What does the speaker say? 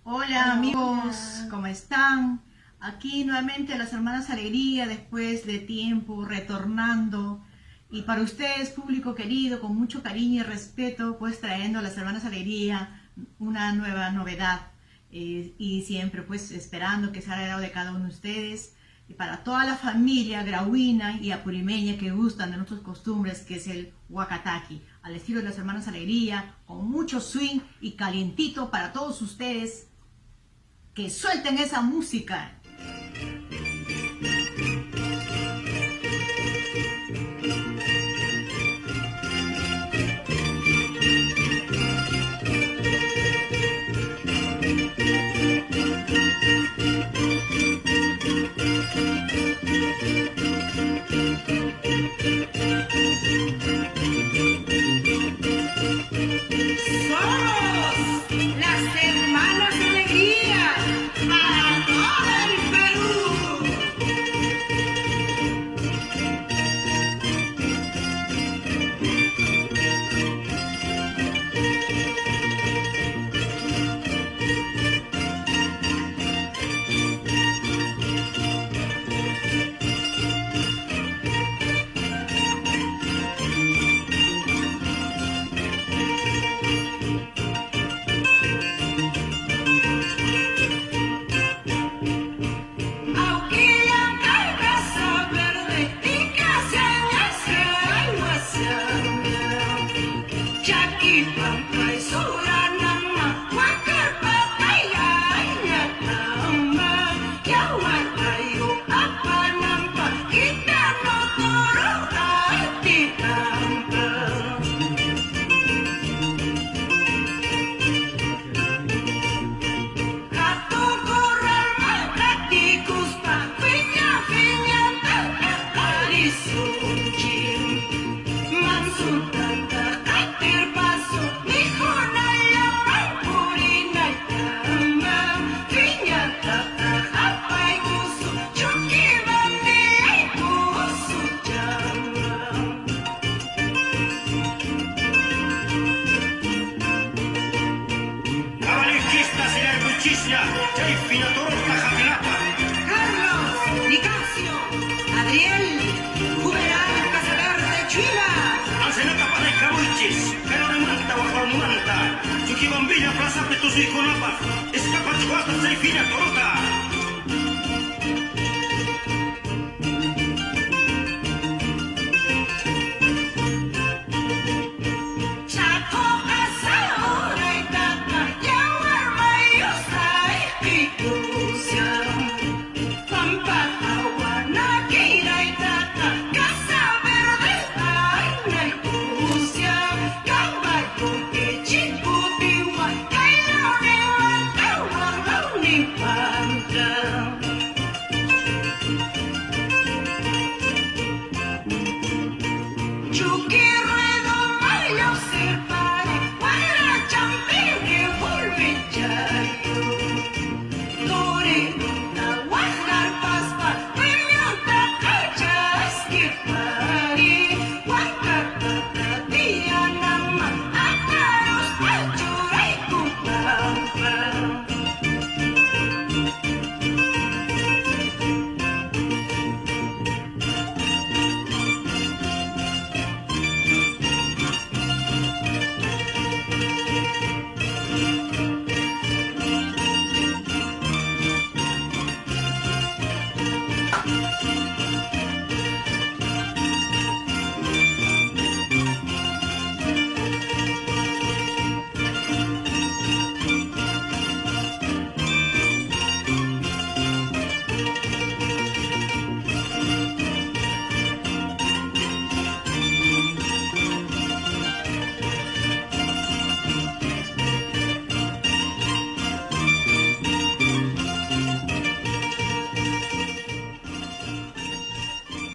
Hola Hola, amigos, hola. ¿cómo están? Aquí nuevamente las hermanas Alegría, después de tiempo, retornando. Y para ustedes, público querido, con mucho cariño y respeto, pues trayendo a las hermanas Alegría una nueva novedad. Y siempre pues esperando que sea el agrado de cada uno de ustedes. Y para toda la familia grauina y apurimeña que gustan de nuestras costumbres, que es el huacataqui, al estilo de las hermanas Alegría, con mucho swing y calientito para todos ustedes. Que suelten esa música. Somos las hermanas Alegría para todo el Perú. Carlos, Nicasio, Adriel, Juvenal, Casaverde, Chila. Ansenata pareja Luichis, pero no manta o no manta. Chuki bambina plaza petus y conapa. Escapa chuata se fina torta.